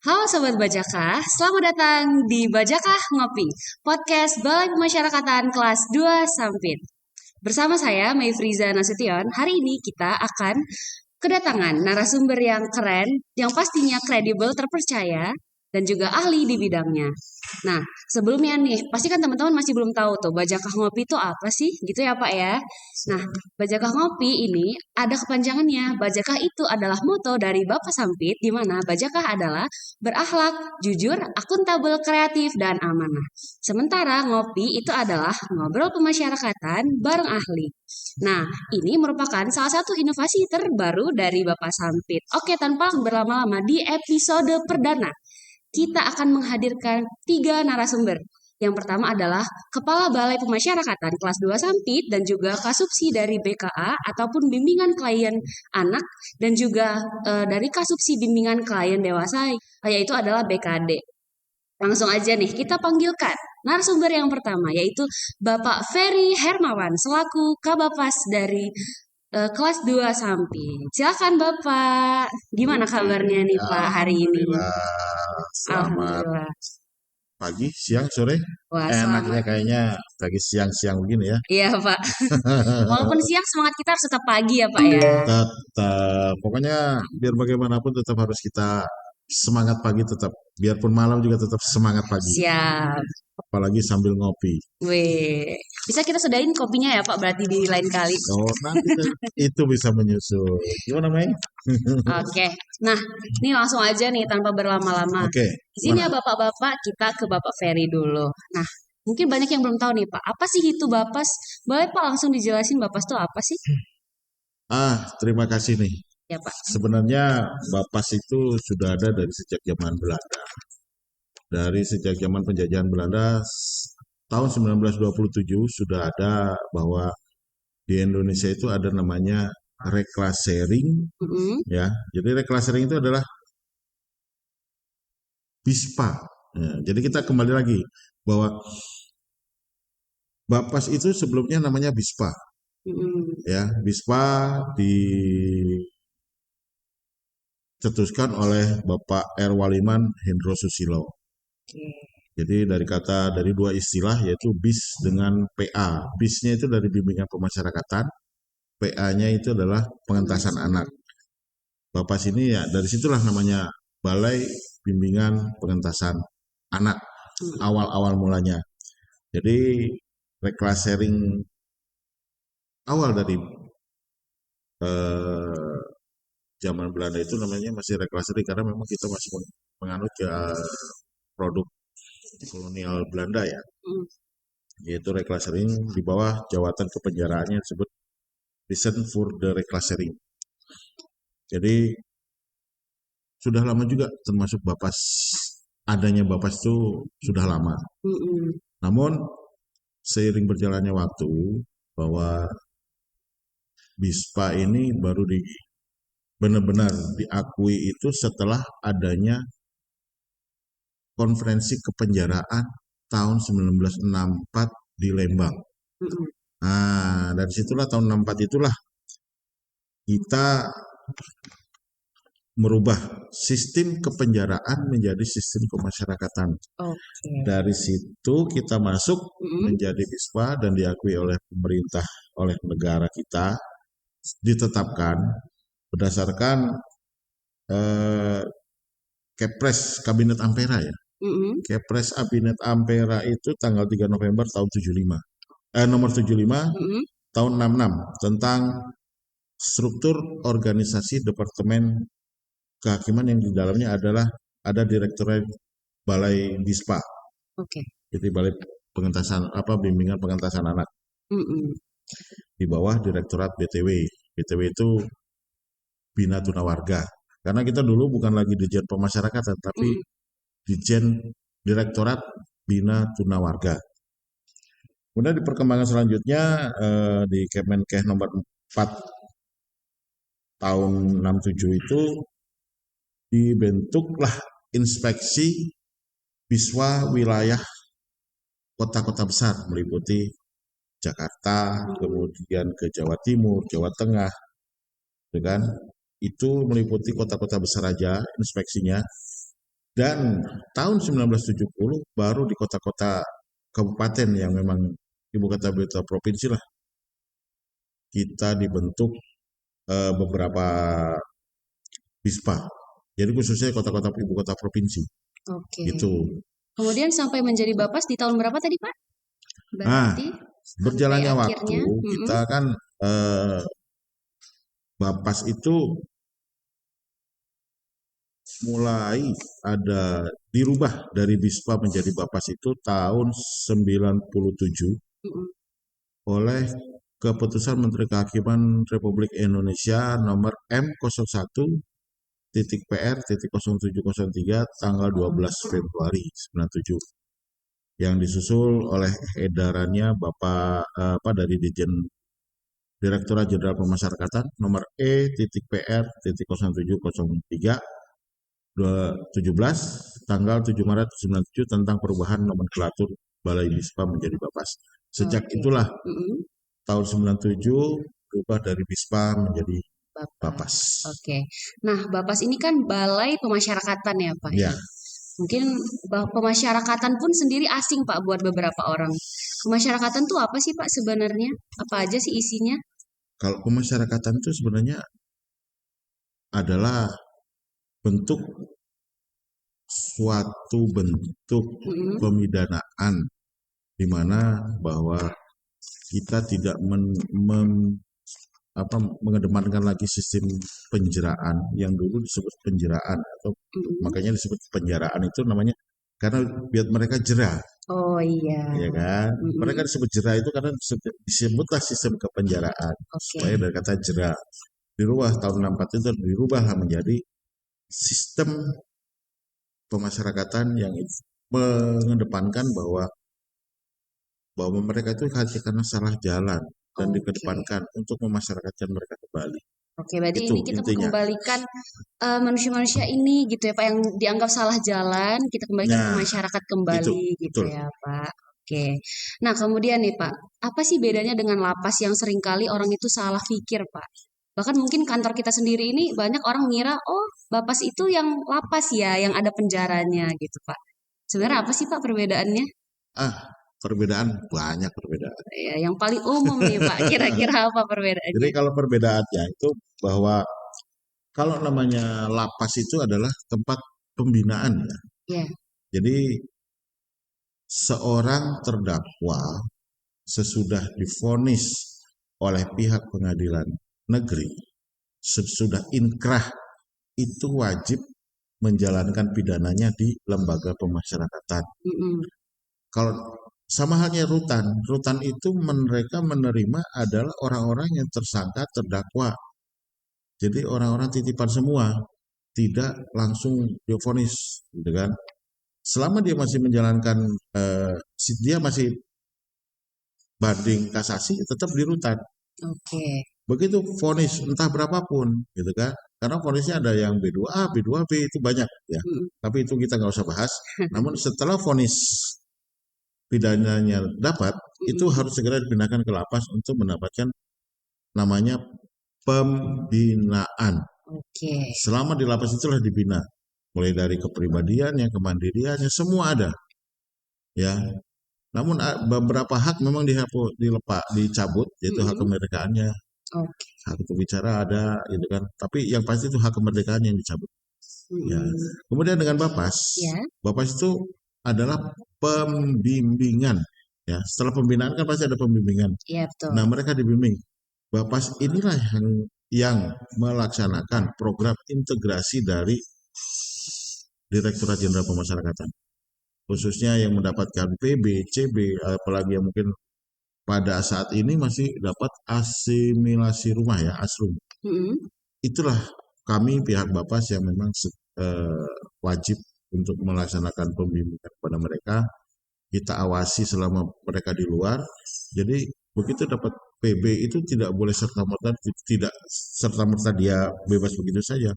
Halo Sobat Bajakah, selamat datang di Bajakah Ngopi, podcast Balai Pemasyarakatan kelas 2 Sampit. Bersama saya, Mayfriza Nasution, hari ini kita akan kedatangan narasumber yang keren, yang pastinya kredibel, terpercaya, dan juga ahli di bidangnya. Nah, sebelumnya nih, pasti kan teman-teman masih belum tahu tuh, Bajakah Ngopi itu apa sih? Gitu ya Pak ya. Nah, Bajakah Ngopi ini ada kepanjangannya. Bajakah itu adalah moto dari Bapak Sampit, di mana Bajakah adalah berakhlak, jujur, akuntabel, kreatif, dan amanah. Sementara ngopi itu adalah ngobrol pemasyarakatan bareng ahli. Nah, ini merupakan salah satu inovasi terbaru dari Bapak Sampit. Oke, tanpa berlama-lama di episode perdana, kita akan menghadirkan 3 narasumber. Yang pertama adalah Kepala Balai Pemasyarakatan kelas 2 Sampit dan juga Kasubsi dari BKA ataupun Bimbingan Klien Anak dan juga dari Kasubsi Bimbingan Klien Dewasa yaitu adalah BKD. Langsung aja nih kita panggilkan narasumber yang pertama yaitu Bapak Ferry Hermawan selaku Kabapas dari kelas 2 Sampit. Silakan Bapak. Gimana kabarnya nih Pak hari ini? Alhamdulillah, selamat Alhamdulillah. pagi, siang, sore. Wah, Enaknya selamat. kayaknya lagi siang-siang begini ya. Iya, Pak. Walaupun siang semangat kita harus tetap pagi ya, Pak ya. Tetap, pokoknya biar bagaimanapun tetap harus kita semangat pagi tetap. Biarpun malam juga tetap semangat pagi. Siap. Apalagi sambil ngopi. Weh. Bisa kita sedain kopinya ya, Pak, berarti di lain kali. Oh, nanti itu bisa menyusul. Gimana, Mei? Oke. Nah, ini langsung aja nih tanpa berlama-lama. Oke, Di sini mana? ya Bapak-bapak, kita ke Bapak Ferry dulu. Nah, mungkin banyak yang belum tahu nih, Pak. Apa sih itu Bapas? Boleh Pak langsung dijelasin Bapas itu apa sih? Terima kasih nih. Ya, Pak. Sebenarnya Bapas itu sudah ada dari sejak zaman Belanda. Dari sejak zaman penjajahan Belanda tahun 1927 sudah ada bahwa di Indonesia itu ada namanya reklasering Mm-mm. ya. Jadi reklasering itu adalah BISPA. Ya, jadi kita kembali lagi bahwa Bapas itu sebelumnya namanya BISPA Mm-mm. ya. BISPA dicetuskan oleh Bapak Erwaliman Hendro Susilo. Oke. Jadi dari dua istilah yaitu BIS dengan PA. BIS-nya itu dari bimbingan pemasyarakatan, PA-nya itu adalah pengentasan anak. Bapak sini ya dari situlah namanya Balai Bimbingan Pengentasan Anak Mm-mm. awal-awal mulanya. Jadi reclassering awal dari eh, zaman Belanda itu namanya masih reclassering karena memang kita masih menganut ya produk kolonial Belanda ya, Mm. yaitu reclassering di bawah jawatan kepenjaraannya disebut Prison for the Reclassering. Jadi sudah lama juga termasuk Bapas adanya Bapas itu sudah lama. Mm-mm. Namun seiring berjalannya waktu bahwa BISPA ini baru benar-benar diakui itu setelah adanya konferensi kepenjaraan tahun 1964 di Lembang. Mm-mm. Nah, dari situlah tahun 64 itulah kita merubah sistem kepenjaraan menjadi sistem pemasyarakatan. Oke. Dari situ kita masuk Mm-mm. menjadi BISPA dan diakui oleh pemerintah, oleh negara kita, ditetapkan berdasarkan eh, Kepres Kabinet Ampera ya. Mm-mm. Kepres Kabinet Ampera itu tanggal 3 November tahun 75. Nomor 75 Mm-mm. tahun 66 tentang struktur organisasi Departemen Kehakiman yang di dalamnya adalah ada Direktorat Balai Dispa. Oke. Jadi Balai Pengentasan Bimbingan Pengentasan Anak Mm-mm. di bawah Direktorat BTW. BTW itu Bina Tuna Warga. Karena kita dulu bukan lagi Dirjen Pemasyarakatan, tapi Mm-mm. Dirjen Direktorat Bina Tuna Warga. Kemudian di perkembangan selanjutnya di Kemenkes nomor 4 tahun 67 itu dibentuklah inspeksi biswa wilayah kota-kota besar meliputi Jakarta, kemudian ke Jawa Timur, Jawa Tengah, kan? Itu meliputi kota-kota besar aja inspeksinya. Dan tahun 1970 baru di kota-kota kabupaten yang memang ibu kota provinsi lah kita dibentuk beberapa BISPA. Jadi khususnya kota-kota ibu kota provinsi. Oke. Gitu. Kemudian sampai menjadi Bapas di tahun berapa tadi, Pak? Nah, Berarti berjalannya sampai waktu akhirnya, kita kan Bapas itu mulai ada dirubah dari BISPA menjadi Bapas itu tahun 97 mm-mm. oleh Keputusan Menteri Kehakiman Republik Indonesia nomor M01.PR.0703 tanggal 12 Februari 97 yang disusul oleh edarannya dari Direktorat Jenderal Pemasyarakatan nomor E.PR.0703 17 tanggal 7 Maret 97 tentang perubahan nomenklatur Balai BISPA menjadi Bapas. Sejak itulah tahun 97 berubah dari BISPA menjadi Bapas. Oke. Nah, Bapas ini kan Balai Pemasyarakatan ya, Pak ya. Mungkin pemasyarakatan pun sendiri asing, Pak, buat beberapa orang. Pemasyarakatan tuh apa sih, Pak, sebenarnya? Apa aja sih isinya? Kalau pemasyarakatan itu sebenarnya adalah suatu bentuk pemidanaan di mana bahwa kita tidak mengedepankan lagi sistem penjaraan yang dulu disebut penjaraan atau makanya disebut penjaraan itu namanya karena biar mereka jera. Oh iya. Ya kan? Mereka disebut jera itu karena disebutlah sistem kepenjaraan. Supaya dari kata jera. Dirubah tahun 64 itu dirubah menjadi sistem pemasyarakatan yang mengedepankan bahwa mereka itu hanya karena salah jalan dan dikedepankan untuk memasyarakatkan mereka kembali. Oke, berarti itu, ini kita mengembalikan manusia-manusia ini gitu ya Pak yang dianggap salah jalan, kita kembalikan ke masyarakat kembali gitu ya Pak. Oke. Nah, kemudian nih Pak, apa sih bedanya dengan lapas yang seringkali orang itu salah pikir Pak? Bahkan mungkin kantor kita sendiri ini banyak orang ngira, oh Bapas itu yang lapas ya, yang ada penjaranya gitu Pak. Sebenarnya apa sih Pak perbedaannya? Perbedaan banyak perbedaan. Ya, yang paling umum nih Pak, kira-kira apa perbedaannya? Jadi kalau perbedaannya itu bahwa kalau namanya lapas itu adalah tempat pembinaan ya. Yeah. Jadi seorang terdakwa sesudah divonis oleh pihak pengadilan negeri, sesudah inkrah itu wajib menjalankan pidananya di lembaga pemasyarakatan. Kalau sama halnya rutan itu mereka menerima adalah orang-orang yang tersangka terdakwa. Jadi orang-orang titipan semua, tidak langsung divonis, gitu kan? Selama dia masih menjalankan, dia masih banding kasasi, tetap di rutan. Oke. Begitu vonis entah berapapun, gitu kan? Karena vonisnya ada yang B2A, B2B itu banyak ya. Tapi itu kita nggak usah bahas. Namun setelah vonis pidananya dapat, itu harus segera dipindahkan ke lapas untuk mendapatkan namanya pembinaan. Selama di lapas itulah dibina, mulai dari kepribadiannya, kemandiriannya, semua ada. Ya, namun beberapa hak memang dicabut, yaitu hak kemerdekaannya, hak untuk bicara ada, gitu kan. Tapi yang pasti itu hak kemerdekaan yang dicabut. Ya. Kemudian dengan Bapas, Bapas itu adalah pembimbingan. Ya, setelah pembinaan kan pasti ada pembimbingan. Ya, betul. Nah, mereka dibimbing. Bapas inilah yang melaksanakan program integrasi dari Direktorat Jenderal Pemasyarakatan. Khususnya yang mendapatkan PB, CB, apalagi yang mungkin pada saat ini masih dapat asimilasi rumah ya, ASRUM. Itulah kami pihak Bapas yang memang wajib untuk melaksanakan pembimbingan kepada mereka. Kita awasi selama mereka di luar. Jadi begitu dapat PB itu tidak boleh serta-merta dia bebas begitu saja.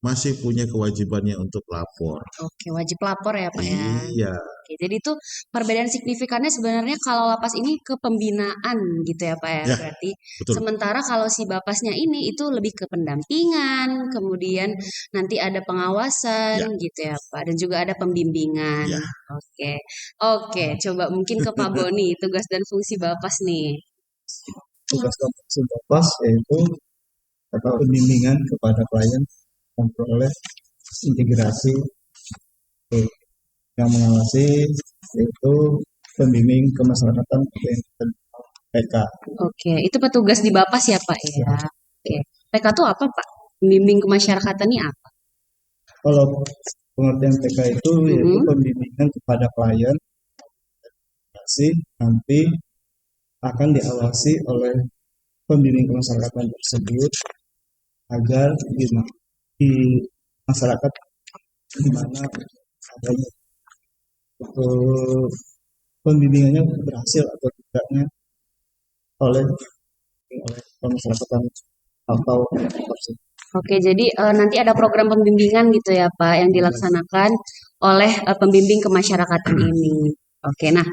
Masih punya kewajibannya untuk lapor. Oke, wajib lapor ya Pak ya. Iya. Oke, jadi itu perbedaan signifikannya sebenarnya kalau lapas ini ke pembinaan gitu ya Pak ya Ya, berarti. betul. Sementara kalau si bapasnya ini itu lebih ke pendampingan, kemudian nanti ada pengawasan Ya, gitu ya Pak dan juga ada pembimbingan. ya. Oke. Oke, coba mungkin ke Pak Boni tugas dan fungsi bapas nih. Tugas dan fungsi Bapas yaitu pembimbingan kepada klien, memperoleh integrasi. Yang mengawasi yaitu pembimbing kemasyarakatan PK. Oke, itu petugas di bapas ya Pak ya. Oke. PK itu apa Pak? Pembimbing kemasyarakatan ini apa? Kalau pengertian PK itu yaitu Mm-mm. pembimbingan kepada klien, nanti akan diawasi oleh pembimbing kemasyarakatan tersebut agar di masyarakat di mana adanya pembimbingannya berhasil atau tidaknya oleh pemasyarakatan atau tersebut. Oke, jadi nanti ada program pembimbingan gitu ya Pak yang dilaksanakan oleh pembimbing kemasyarakatan ini. Oke, nah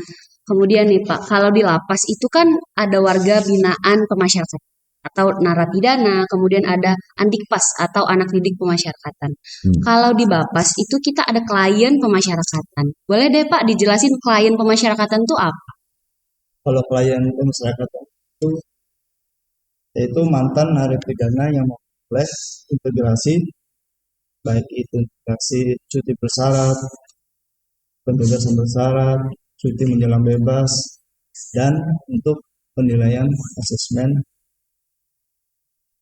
kemudian nih Pak, kalau di lapas itu kan ada warga binaan pemasyarakatan atau narapidana, kemudian ada andikpas atau anak didik pemasyarakatan. Kalau di Bapas itu kita ada klien pemasyarakatan. Boleh deh Pak dijelasin klien pemasyarakatan itu apa? Kalau klien pemasyarakatan itu yaitu mantan narapidana yang memperoleh integrasi, baik itu integrasi cuti bersyarat, pembebasan bersyarat, cuti menjelang bebas, dan untuk penilaian asesmen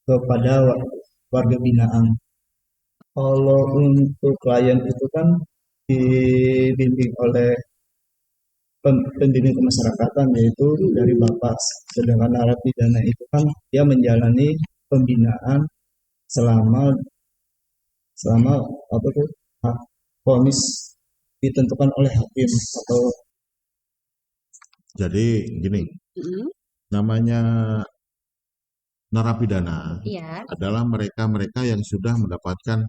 kepada warga binaan. Kalau untuk klien itu kan dibimbing oleh pembimbing kemasyarakatan yaitu dari Bapas. Sedangkan narapidana itu kan dia menjalani pembinaan selama apa tuh vonis ditentukan oleh hakim atau Jadi gini, Mm-mm. namanya narapidana Iya. adalah mereka-mereka yang sudah mendapatkan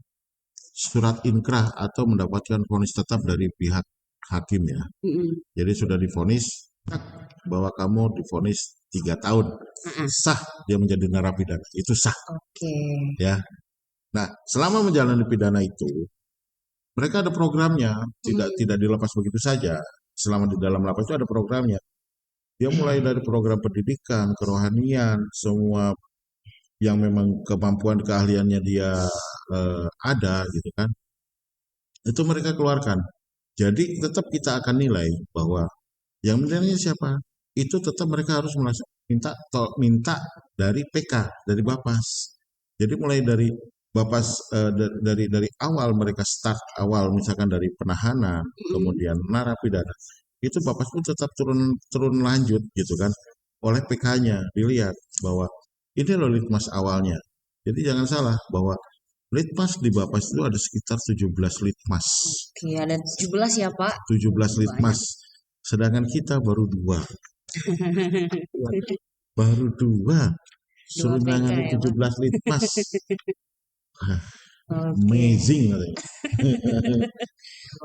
surat inkrah atau mendapatkan vonis tetap dari pihak hakim ya. Mm-mm. Jadi sudah divonis bahwa kamu divonis 3 tahun. Sah dia menjadi narapidana. Itu sah Oke. ya. Nah, selama menjalani pidana itu mereka ada programnya, tidak dilepas begitu saja. Selama di dalam lapas itu ada programnya. Dia mulai dari program pendidikan, kerohanian, semua yang memang kemampuan keahliannya dia ada gitu kan. Itu mereka keluarkan. Jadi tetap kita akan nilai bahwa yang menilainya siapa? Itu tetap mereka harus minta dari PK, dari Bapas. Jadi mulai dari Bapas dari awal mereka start awal misalkan dari penahanan, kemudian narapidana. Itu Bapas pun tetap turun lanjut gitu kan oleh PK-nya dilihat bahwa ini loh litmas awalnya. Jadi jangan salah bahwa litmas di Bapas itu ada sekitar 17 litmas. Oke, ada 17 ya Pak. 17 litmas. Sedangkan kita baru 2. Baru 2. Suruh PK nangani ya, Pak. 17 litmas. Oke. Amazing katanya.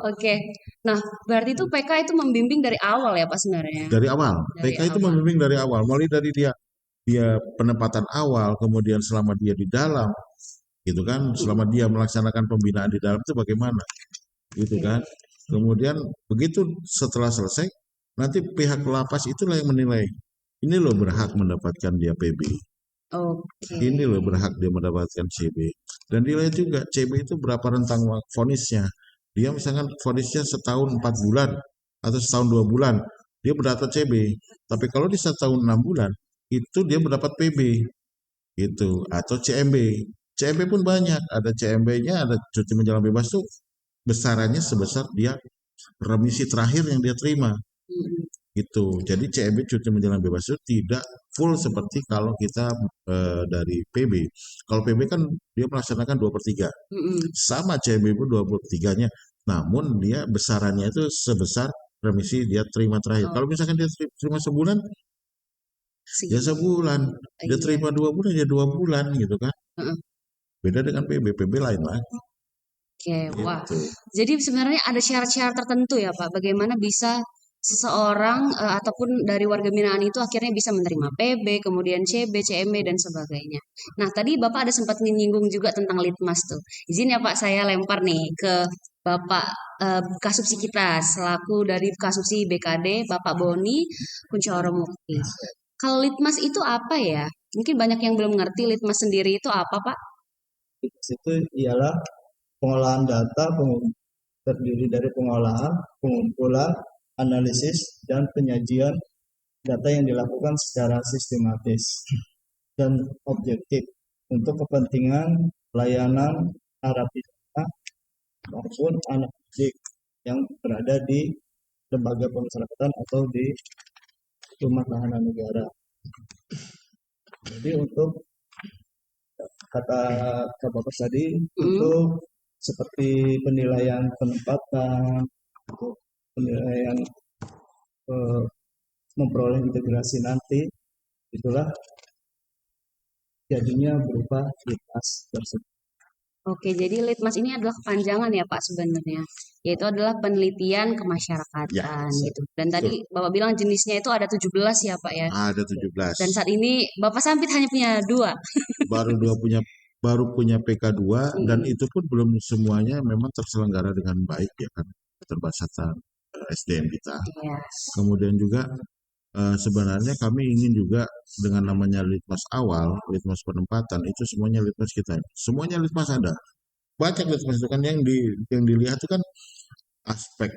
Oke. Nah, berarti itu PK itu membimbing dari awal ya Pak sebenarnya. Dari awal. Dari PK itu awal. membimbing dari awal. Mulai dari dia penempatan awal, kemudian selama dia di dalam, gitu kan, selama dia melaksanakan pembinaan di dalam itu bagaimana, gitu kan. Kemudian begitu setelah selesai, nanti pihak lapas itulah yang menilai. Ini loh berhak mendapatkan dia PB. Oke. Ini loh berhak dia mendapatkan CB. Dan dilihat juga CB itu berapa rentang vonisnya. Dia misalkan vonisnya setahun 4 bulan atau setahun 2 bulan, dia mendapat CB. Tapi kalau di setahun 6 bulan, itu dia mendapat PB. Gitu. Atau CMB. CMB pun banyak. Ada CMB-nya, ada cuti menjelang bebas tuh besarannya sebesar dia remisi terakhir yang dia terima. Gitu. Jadi CMB cuti menjelang bebas itu tidak full seperti kalau kita dari PB. Kalau PB kan dia melaksanakan 2/3. Sama CMB pun 2/3-nya. Namun dia besarannya itu sebesar remisi dia terima terakhir. Kalau misalkan dia terima sebulan, ya sebulan. Dia terima 2 bulan, ya 2 bulan gitu kan. Beda dengan PB. PB lain lagi. Oke, wah. Gitu. Jadi sebenarnya ada syarat-syarat tertentu ya Pak, bagaimana bisa seseorang ataupun dari warga binaan itu akhirnya bisa menerima PB, kemudian CB, CMB dan sebagainya. Nah, tadi Bapak ada sempat menyinggung juga tentang litmas tuh. Izin ya Pak, saya lempar nih ke Bapak Kasubsi kita selaku dari Kasubsi BKD, Bapak Boni Kuncoro Mukti. Kalau litmas itu apa ya? Mungkin banyak yang belum ngerti litmas sendiri itu apa Pak? Litmas itu ialah pengolahan data terdiri dari pengolahan, pengumpulan, analisis, dan penyajian data yang dilakukan secara sistematis dan objektif untuk kepentingan pelayanan narapidana maupun anak didik yang berada di lembaga pemasyarakatan atau di rumah tahanan negara. Jadi untuk kata Bapak tadi, itu seperti penilaian penempatan, untuk penilaian memperoleh integrasi nanti, itulah jadinya berupa litmas tersebut. Oke, jadi litmas ini adalah kepanjangan ya Pak sebenarnya, yaitu adalah penelitian kemasyarakatan Ya, gitu. Dan tadi Bapak bilang jenisnya itu ada 17 ya Pak ya. ada 17. Dan saat ini Bapak Sampit hanya punya 2. Baru punya PK2 dan itu pun belum semuanya memang terselenggara dengan baik ya kan, keterbatasan SDM kita. Iya. Kemudian juga sebenarnya kami ingin juga dengan namanya litmas awal, litmas penempatan itu semuanya litmas kita. Semuanya litmas ada. Banyak litmas itu kan yang dilihat itu kan aspek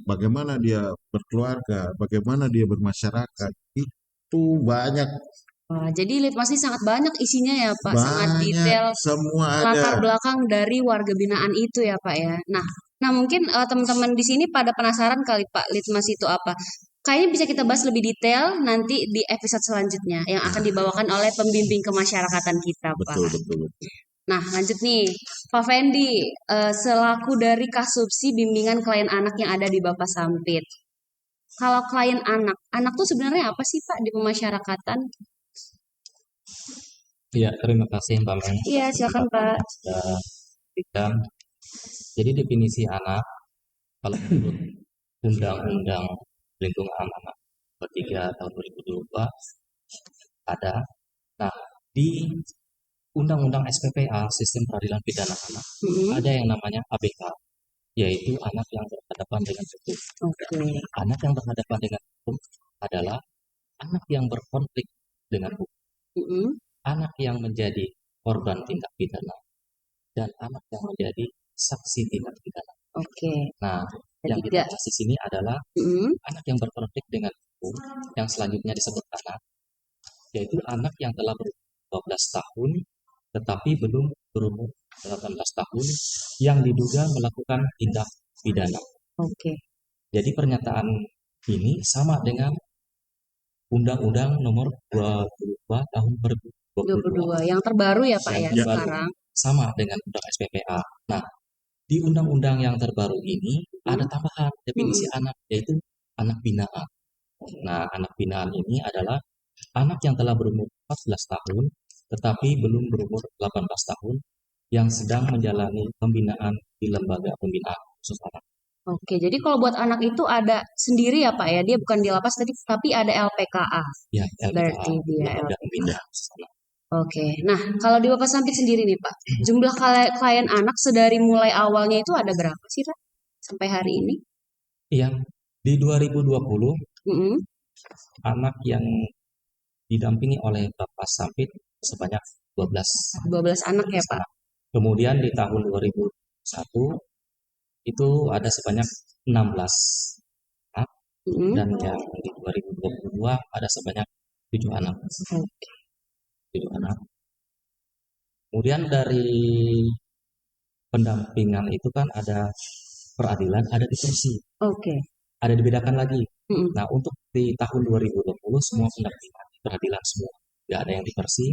bagaimana dia berkeluarga, bagaimana dia bermasyarakat. Itu banyak Wah, jadi litmas ini sangat banyak isinya ya Pak, sangat detail semua latar ada. belakang dari warga binaan itu ya Pak ya. Nah mungkin teman-teman di sini pada penasaran kali Pak, litmas itu apa? Kayaknya bisa kita bahas lebih detail nanti di episode selanjutnya yang akan dibawakan oleh pembimbing kemasyarakatan kita, Pak. Betul. Nah, lanjut nih, Pak Fendi, selaku dari Kasubsi Bimbingan Klien Anak yang ada di Bapak Sampit. Kalau klien anak tuh sebenarnya apa sih Pak di pemasyarakatan? Ya, terima kasih Mbak Meng. Iya, silakan Pak. Sudah berikan. Jadi definisi anak kalau menurut Undang-Undang Perlindungan Anak 3 tahun 2002 ada. Nah, di Undang-Undang SPPA Sistem Peradilan Pidana Anak ada yang namanya ABK, yaitu anak yang berhadapan dengan hukum. Oke. Anak yang berhadapan dengan hukum adalah anak yang berkonflik dengan hukum, anak yang menjadi korban tindak pidana, dan anak yang menjadi saksi tindak pidana. Oke. Nah, yang kita bahas di sini adalah anak yang berkonflik dengan hukum, yang selanjutnya disebut anak, yaitu anak yang telah berumur 12 tahun tetapi belum berumur 18 tahun yang diduga melakukan tindak pidana. Oke. Jadi pernyataan ini sama dengan Undang-Undang Nomor 22 tahun 2022 yang terbaru ya Pak ya yang sekarang. Sama dengan Undang SPPA. Nah, di undang-undang yang terbaru ini ada tambahan definisi anak, yaitu anak binaan. Nah, anak binaan ini adalah anak yang telah berumur 14 tahun tetapi belum berumur 18 tahun yang sedang menjalani pembinaan di lembaga pembinaan khusus anak. Oke, jadi kalau buat anak itu ada sendiri ya Pak ya, dia bukan di lapas tapi ada LPKA. Ya, LPKA. Berarti dia Lembaga pembinaan khusus anak. Oke, nah kalau di Bapak Sampit sendiri nih Pak, jumlah klien anak sedari mulai awalnya itu ada berapa sih Pak sampai hari ini? Iya, di 2020 anak yang didampingi oleh Bapak Sampit sebanyak 12 anak ya Pak. Kemudian di tahun 2001 itu ada sebanyak 16 anak dan yang di 2022 ada sebanyak 7 anak. 7 anak. Kemudian dari pendampingan itu kan ada peradilan, ada diversi. Oke. Ada dibedakan lagi. Nah, untuk di tahun 2020 semua pendampingan peradilan semua, nggak ada yang diversi.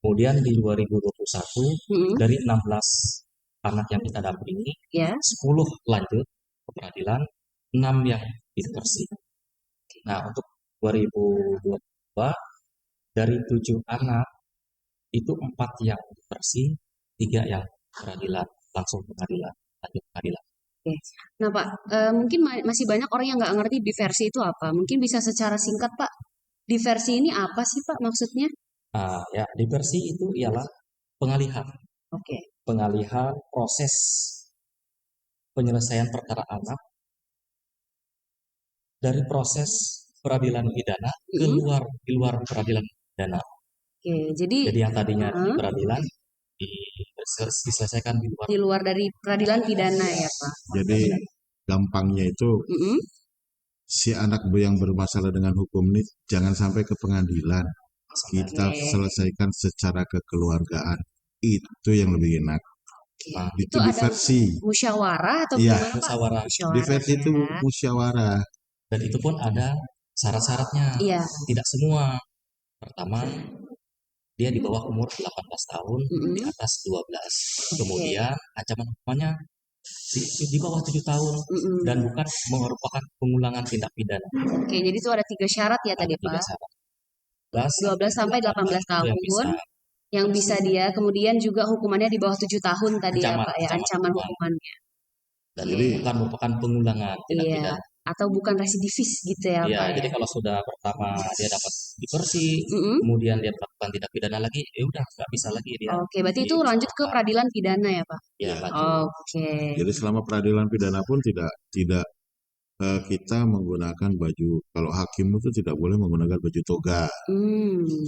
Kemudian di 2021 dari 16 anak yang kita dampingi, 10 lanjut ke peradilan, 6 yang diversi. Nah, untuk 2022 dari 7 anak itu 4 yang diversi, 3 yang peradilan. langsung pengadilan, lanjut pengadilan. Oke. Nah Pak, mungkin masih banyak orang yang nggak ngerti diversi itu apa. Mungkin bisa secara singkat Pak, diversi ini apa sih Pak maksudnya? Ya, diversi itu ialah pengalihan, Oke. pengalihan proses penyelesaian perkara anak dari proses peradilan pidana di luar peradilan pidana. Oke, jadi Jadi yang tadinya di peradilan diselesaikan di luar dari peradilan pidana ya Pak. Jadi gampangnya itu si anak yang bermasalah dengan hukum ini jangan sampai ke pengadilan. Kita selesaikan secara kekeluargaan. Itu yang lebih enak. Nah, itu diversi. Musyawarah atau Iya, gimana Pak? musyawarah. Diversi itu musyawarah. Dan itu pun ada syarat-syaratnya. Iya. Tidak semua. Pertama, dia di bawah umur 18 tahun, di atas 12. Kemudian ancaman hukumannya di bawah 7 tahun dan bukan merupakan pengulangan tindak pidana. Oke, jadi itu ada 3 syarat ya tadi Pak. 12 sampai 18 tahun yang bisa dia, kemudian juga hukumannya di bawah 7 tahun tadi ya Pak ya, ancaman hukumannya. Dan jadi bukan merupakan pengulangan tindak pidana. Atau bukan residivis gitu ya Pak ya. Jadi kalau sudah pertama dia dapat diversi, kemudian dia melakukan tindak pidana lagi, ya udah nggak bisa lagi dia. Oke, berarti itu lanjut ke peradilan pidana ya Pak? Ya, lanjut. Oke. Jadi selama peradilan pidana pun tidak kita menggunakan baju, kalau hakim itu tidak boleh menggunakan baju toga,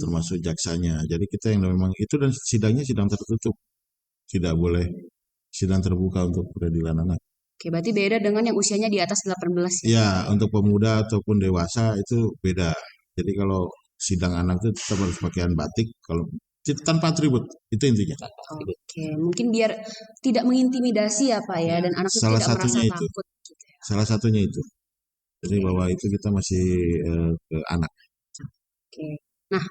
termasuk jaksanya. Jadi kita yang memang itu, dan sidangnya sidang tertutup, tidak boleh sidang terbuka untuk peradilan anak. Oke, berarti beda dengan yang usianya di atas 18 ya? Ya, untuk pemuda ataupun dewasa itu beda. Jadi kalau sidang anak itu tetap harus pakaian batik, kalau tanpa atribut, itu intinya. Oke, mungkin biar tidak mengintimidasi ya Pak ya, dan anak itu tidak merasa takut. Gitu ya. Salah satunya itu. Jadi bahwa itu kita masih ke anak. Oke. Nah,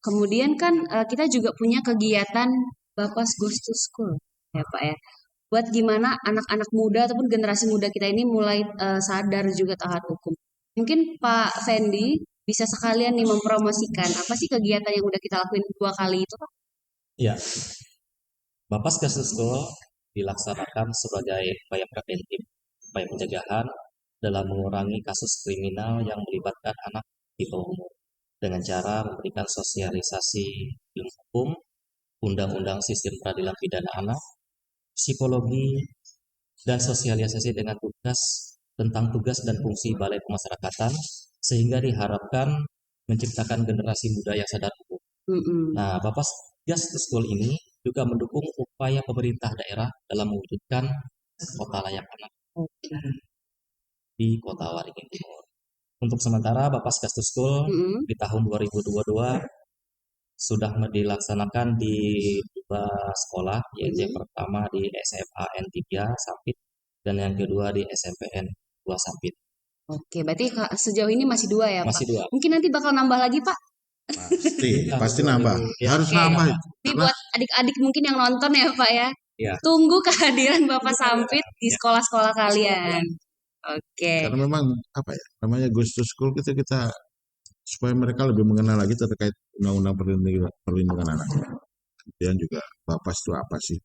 kemudian kan kita juga punya kegiatan Bapas Goes to School ya Pak ya. Buat gimana anak-anak muda ataupun generasi muda kita ini mulai sadar juga taat hukum. Mungkin Pak Fendi bisa sekalian nih mempromosikan apa sih kegiatan yang udah kita lakuin 2 kali itu Pak? Ya, Bapas Goes to School dilaksanakan sebagai upaya preventif, upaya pencegahan dalam mengurangi kasus kriminal yang melibatkan anak di bawah umur dengan cara memberikan sosialisasi ilmu hukum, undang-undang sistem peradilan pidana anak, psikologi, dan sosialisasi dengan tentang tugas dan fungsi balai pemasyarakatan, sehingga diharapkan menciptakan generasi muda yang sadar hukum. Nah, Bapas Goes to School ini juga mendukung upaya pemerintah daerah dalam mewujudkan kota layak anak di Kota Waringin Timur. Untuk sementara, Bapas Goes to School di tahun 2022 sudah dilaksanakan di 2 sekolah, yaitu yang pertama di SMA N3 Sampit dan yang kedua di SMPN 2 Sampit. Oke, berarti sejauh ini masih 2 ya Pak? Masih 2. Mungkin nanti bakal nambah lagi Pak? Pasti nambah. Harus nambah. Ini buat adik-adik mungkin yang nonton ya Pak ya. Ya. Tunggu kehadiran Bapak Sampit di sekolah-sekolah kalian. Oke. Karena memang namanya Goes to School kita supaya mereka lebih mengenal lagi terkait undang-undang perlindungan anak. Kemudian juga Bapas itu apa sih?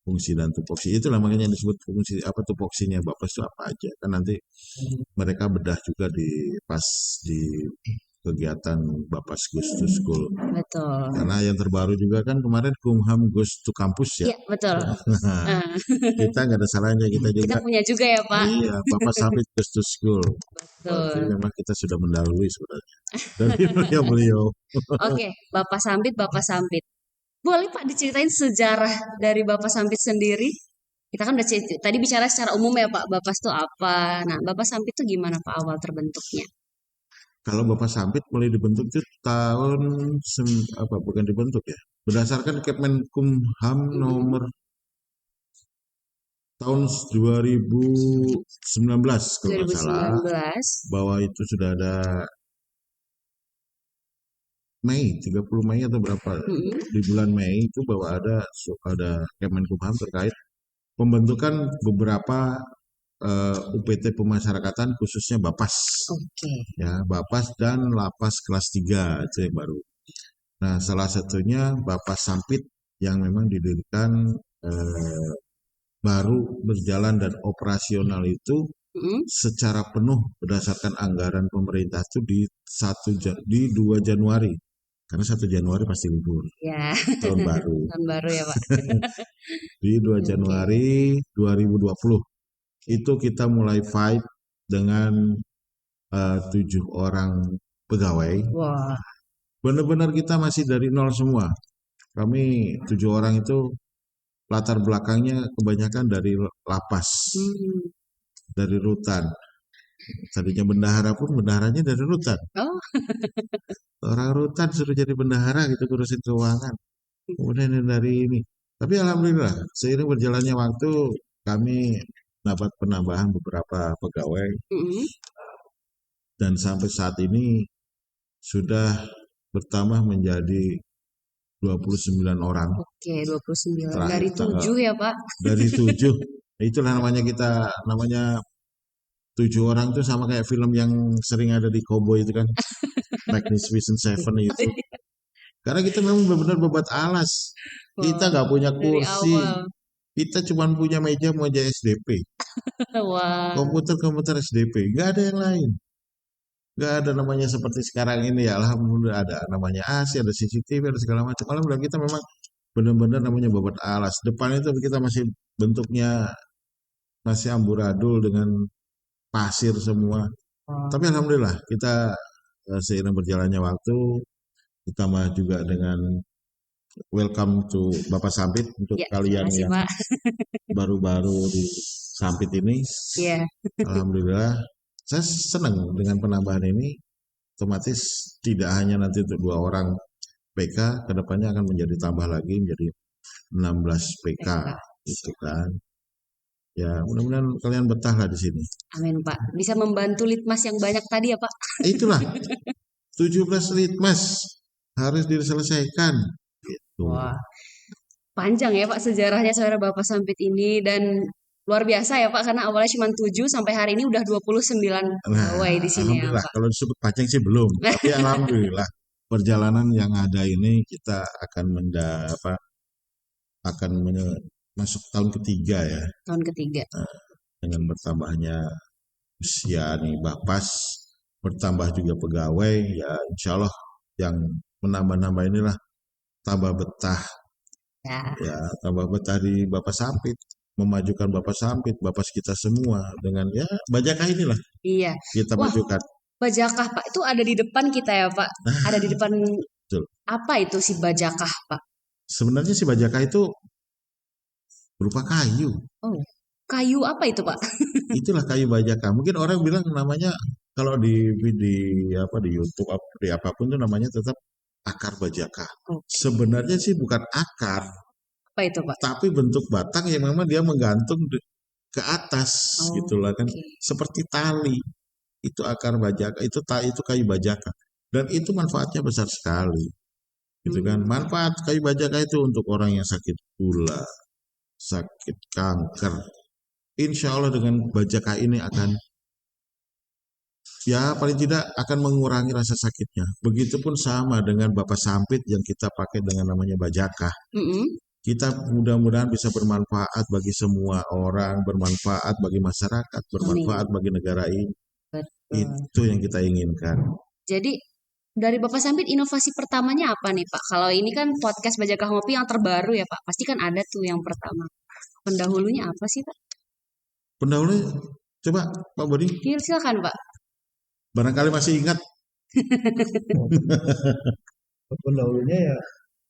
Fungsi dan tupoksi. Itulah makanya disebut fungsi tupoksinya Bapas itu apa aja. Kan nanti mereka bedah juga pas di kegiatan Bapas Goes to School. Betul. Karena yang terbaru juga kan kemarin Kumham Goes to Campus ya. Iya, betul. Kita nggak ada salahnya, kita juga. Kita punya juga ya Pak. Iya, Bapas Sampit Goes to School. Betul. Jadi memang kita sudah mendahului sebenarnya dari beliau. Oke, Bapak Sampit. Boleh Pak diceritain sejarah dari Bapak Sampit sendiri? Kita kan udah tadi bicara secara umum ya Pak, Bapas itu apa? Nah, Bapak Sampit itu gimana Pak awal terbentuknya? Kalau Bapas Sampit mulai dibentuk itu bukan dibentuk ya. Berdasarkan Kemenkumham nomor tahun 2019 kalau nggak salah, bahwa itu sudah ada Mei, 30 Mei atau berapa, di bulan Mei itu bahwa ada Kemenkumham terkait pembentukan beberapa UPT pemasyarakatan khususnya Bapas. Ya, Bapas dan Lapas kelas 3 itu yang baru. Nah, salah satunya Bapas Sampit yang memang didirikan baru berjalan dan operasional itu secara penuh berdasarkan anggaran pemerintah itu di 2 Januari. Karena 1 Januari pasti libur, Ya, tahun baru. tahun baru ya Pak. Di 2 Januari 2020 itu kita mulai fight dengan 7 orang pegawai. Wah, Benar-benar kita masih dari nol semua. Kami 7 orang itu latar belakangnya kebanyakan dari lapas, dari rutan. Tadinya bendahara pun bendaharanya dari rutan. oh, Orang rutan suruh jadi bendahara gitu, ngurusin keuangan. Kemudian yang dari ini. Tapi alhamdulillah seiring berjalannya waktu kami dapat penambahan beberapa pegawai dan sampai saat ini sudah bertambah menjadi 29 orang. oke, 29 Terakhir dari tanggal 7 ya Pak. dari 7. Itulah namanya 7 orang itu sama kayak film yang sering ada di Cowboy itu kan. Magnificent Seven itu. Karena kita memang benar-benar bebat alas. Kita nggak punya Dari kursi. awal. Kita cuma punya meja SDP. Wah, Komputer SDP. Nggak ada yang lain. Nggak ada namanya seperti sekarang ini ya. Alhamdulillah ada namanya AC, ada CCTV, ada segala macam. Alhamdulillah kita memang benar-benar namanya bebat alas. Depan itu kita masih bentuknya masih amburadul dengan pasir semua. Tapi alhamdulillah kita seiring berjalannya waktu ditambah juga dengan welcome to Bapak Sampit untuk ya, kalian makasih yang Pak. baru-baru di Sampit ini. Iya, Alhamdulillah saya senang dengan penambahan ini. Otomatis tidak hanya nanti untuk 2 orang PK, kedepannya akan menjadi tambah lagi menjadi 16 PK gitu kan. Ya mudah-mudahan kalian betah lah di sini. amin Pak. Bisa membantu litmas yang banyak tadi ya Pak. Itulah 17 litmas harus diselesaikan. Gitu. Wah, panjang ya Pak sejarahnya saudara Bapak Sampit ini dan luar biasa ya Pak karena awalnya cuma 7 sampai hari ini udah 29 pegawai di sini ya alhamdulillah Pak. kalau disebut panjang sih belum, tapi alhamdulillah perjalanan yang ada ini kita akan masuk tahun ketiga ya Tahun ketiga. dengan bertambahnya usia nih Bapas, bertambah juga pegawai ya insya Allah yang menambah-nambah inilah tambah betah Ya, tambah betah di Bapak Sampit, memajukan Bapak Sampit, Bapak kita semua dengan ya Bajakah inilah iya. kita Wah, majukan. Bajakah Pak itu ada di depan kita ya Pak. Ada di depan Betul. apa itu si Bajakah Pak? Sebenarnya si Bajakah itu berupa kayu. Oh, kayu apa itu Pak? Itulah kayu Bajakah. Mungkin orang bilang namanya kalau di YouTube di apapun itu namanya tetap akar Bajakah. Sebenarnya sih bukan akar, Apa itu Pak? tapi bentuk batang yang memang dia menggantung ke atas gitulah kan, seperti tali. Itu akar Bajakah, itu kayu Bajakah. Dan itu manfaatnya besar sekali. Gitu kan. Manfaat kayu Bajakah itu untuk orang yang sakit gula, sakit kanker. Insya Allah dengan Bajakah ini akan ya paling tidak akan mengurangi rasa sakitnya. Begitupun sama dengan Bapak Sampit yang kita pakai dengan namanya Bajakah. Kita mudah-mudahan bisa bermanfaat bagi semua orang, bermanfaat bagi masyarakat, bermanfaat bagi negara ini. Itu yang kita inginkan. Jadi dari Bapak Sampit inovasi pertamanya apa nih Pak? Kalau ini kan podcast Bajakah Ngopi yang terbaru ya Pak. Pasti kan ada tuh yang pertama. Pendahulunya apa sih Pak? Pendahulunya coba Pak Bodi. Iya, silakan Pak. Barangkali masih ingat. Pendahulunya ya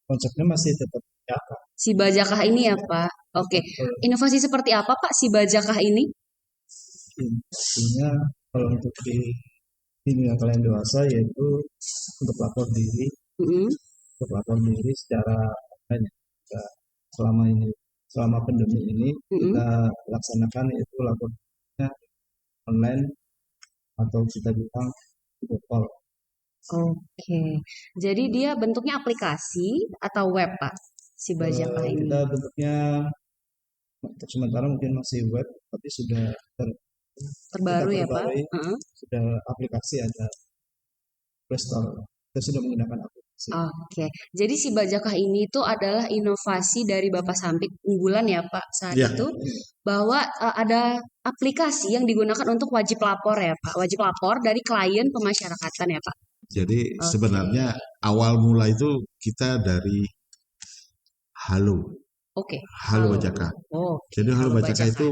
konsepnya masih tetap Bajakah. Si Bajakah ini ya Pak. Oke. Inovasi seperti apa Pak si Bajakah ini? Intinya kalau untuk di dunia kalian dewasa yaitu untuk lapor diri, secara online. Selama pandemi ini kita laksanakan itu lapornya online atau kita bilang video call. Oke. Jadi dia bentuknya aplikasi atau web Pak si Bajakah ini? Kita bentuknya untuk sementara mungkin masih web, tapi sudah terbaru ya Pak. Sudah aplikasi ada Play Store. Kita sudah menggunakan aplikasi. Oke, jadi si Bajakah ini tuh adalah inovasi dari Bapak Sampit unggulan ya Pak saat Ya, itu, bahwa ada aplikasi yang digunakan untuk wajib lapor ya Pak, wajib lapor dari klien pemasyarakatan ya Pak. jadi Oke, sebenarnya awal mula itu kita dari Halo, oke, Halo halo. Bajaka. Oh, Jadi Halo halo Bajaka Bajakah. itu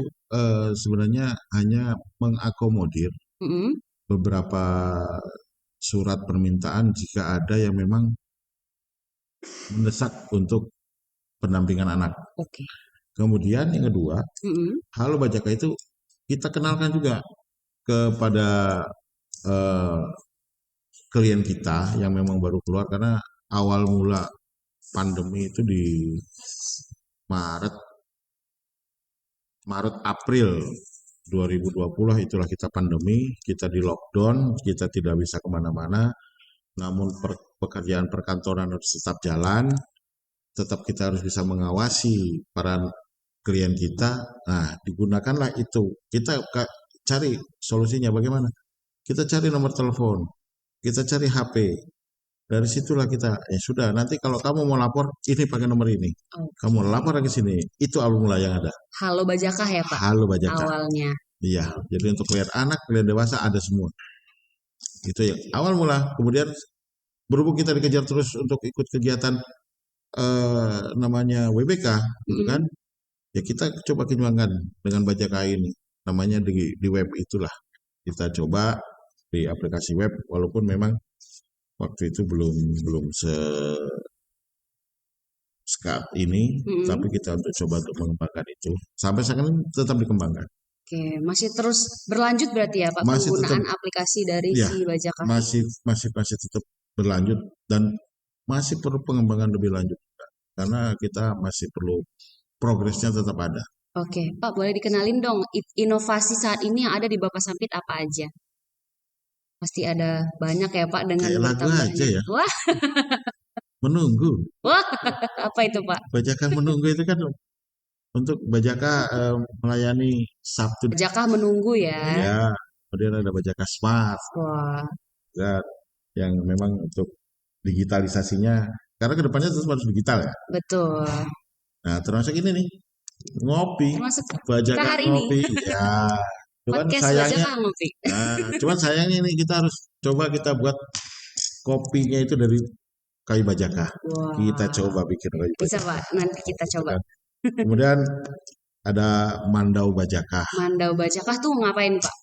sebenarnya hanya mengakomodir Mm-mm, beberapa surat permintaan jika ada yang memang mendesak untuk pendampingan anak. oke. Kemudian yang kedua, Mm-mm, Halo Bajaka itu kita kenalkan juga kepada eh, klien kita yang memang baru keluar karena awal mula pandemi itu di Maret Maret April 2020 itulah kita pandemi, kita di lockdown, kita tidak bisa kemana-mana, namun pekerjaan perkantoran harus tetap jalan, tetap kita harus bisa mengawasi para klien kita. Nah, digunakanlah itu. Kita cari solusinya bagaimana? Kita cari nomor telepon, kita cari HP. Dari situlah kita, sudah nanti kalau kamu mau lapor, ini pakai nomor ini. Kamu oke. lapor lagi sini. Itu awal mula yang ada. Halo Bajakah ya Pak Halo Bajaka. awalnya. Iya, jadi untuk klien anak, klien dewasa ada semua. Itu ya awal mula. Kemudian berhubung kita dikejar terus untuk ikut kegiatan namanya WBK, gitu Mm-mm, kan? Ya kita coba kembangkan dengan Bajaka ini. Namanya di web itulah. Kita coba di aplikasi web, walaupun memang waktu itu belum belum sekat ini, mm-mm. tapi kita untuk coba untuk mengembangkan itu. Sampai sekarang tetap dikembangkan. Oke, masih terus berlanjut berarti ya Pak Masih tetap penggunaan aplikasi dari ya, si Bajakah ini. masih tetap berlanjut dan masih perlu pengembangan lebih lanjut karena kita masih perlu progresnya tetap ada. Oke, Pak boleh dikenalin dong inovasi saat ini yang ada di Bapak Sampit apa aja? Pasti ada banyak ya Pak dengan Kayak lagu aja bertambahnya. ya, Wah, menunggu. wah, apa itu Pak? Bajakan menunggu itu kan untuk Bajaka melayani Sabtu Bajakah menunggu ya. ya, kemudian ada Bajaka Smart Wah, ya, yang memang untuk digitalisasinya karena kedepannya terus harus digital ya. betul. Nah, termasuk ini nih ngopi, Termasuk kita Bajaka hari ini ngopi ya. Cuman podcast sayangnya, Bajakah ngopi. cuman sayangnya ini kita harus coba kita buat kopinya itu dari kayu Bajaka. Kita Wah, coba bikin kayu bisa Bajaka. Pak. Nanti kita Gitu coba. kan. Kemudian ada Mandau Bajaka. Mandau Bajakah tuh ngapain Pak?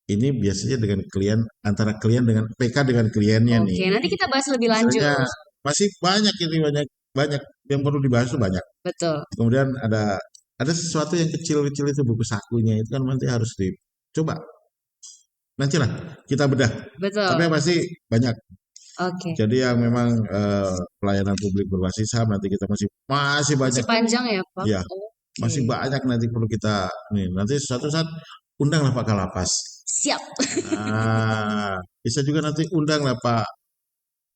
Ini biasanya dengan klien antara klien dengan PK dengan kliennya nih. Oke, nanti kita bahas lebih lanjut. Misalnya masih banyak ini banyak banyak yang perlu dibahas tuh banyak. Betul, Kemudian ada sesuatu yang kecil-kecil itu buku sakunya itu kan nanti harus dicoba. Nantilah kita bedah. Tapi betul. yang pasti banyak. Oke, Jadi yang memang pelayanan publik berbasis HAM nanti kita masih masih banyak. panjang ya Pak? Ya, Oke, masih banyak nanti perlu kita nih. Nanti suatu saat undanglah Pak Kalapas. siap. Nah, bisa juga nanti undanglah Pak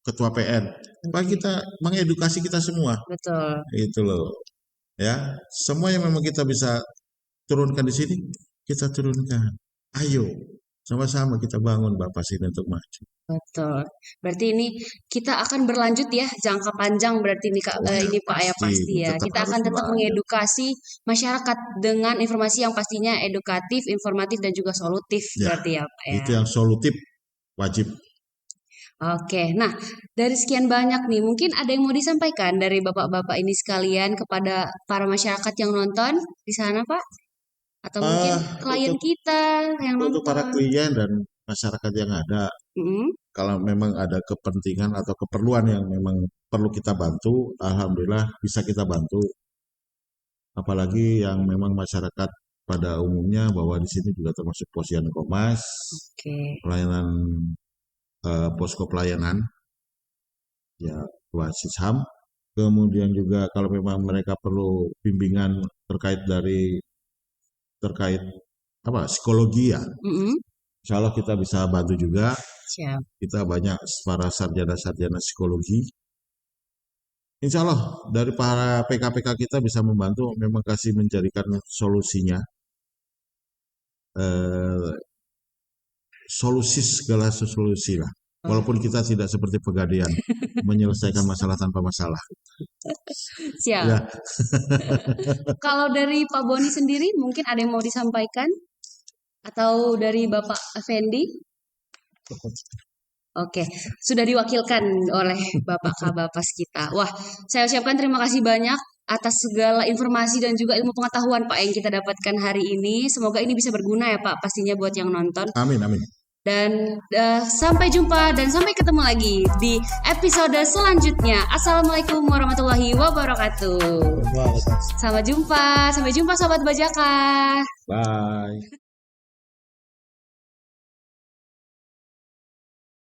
Ketua PN. Pak kita mengedukasi kita semua. Betul. Itu loh. Ya, semua yang memang kita bisa turunkan di sini, kita turunkan. Ayo, sama-sama kita bangun Bapak sini untuk maju. Betul. Berarti ini kita akan berlanjut ya jangka panjang berarti ini Kak, Oh ya, ini Pak ya pasti ya. tetap Kita harus akan tetap berlanjut. mengedukasi masyarakat dengan informasi yang pastinya edukatif, informatif dan juga solutif Ya, berarti ya Pak ya. itu yang solutif wajib. Oke, nah dari sekian banyak nih, mungkin ada yang mau disampaikan dari bapak-bapak ini sekalian kepada para masyarakat yang nonton di sana Pak? Atau mungkin klien Untuk kita yang untuk para nonton? klien dan masyarakat yang ada, Mm-mm, kalau memang ada kepentingan atau keperluan yang memang perlu kita bantu, alhamdulillah bisa kita bantu. Apalagi yang memang masyarakat pada umumnya bahwa di sini juga termasuk Posyandu Kommas, oke, pelayanan posko pelayanan, ya Wasis HAM. Kemudian juga kalau memang mereka perlu bimbingan terkait apa psikologi ya, mm-mm, insya Allah kita bisa bantu juga. siap. Kita banyak para sarjana-sarjana psikologi. Insya Allah dari para PK-PK kita bisa membantu memang kasih menjadikan solusinya, eh, solusi segala solusi lah. Walaupun kita tidak seperti Pegadaian, menyelesaikan masalah tanpa masalah. Siap. Ya, Kalau dari Pak Boni sendiri mungkin ada yang mau disampaikan? Atau dari Bapak Effendi? Oke, sudah diwakilkan oleh Bapak Kabapas kita. Wah, saya ucapkan terima kasih banyak atas segala informasi dan juga ilmu pengetahuan Pak yang kita dapatkan hari ini. Semoga ini bisa berguna ya Pak, pastinya buat yang nonton. amin, amin. Dan sampai jumpa dan sampai ketemu lagi di episode selanjutnya. Assalamualaikum warahmatullahi wabarakatuh. Wah, Sampai jumpa Sobat Bajaka. Bye.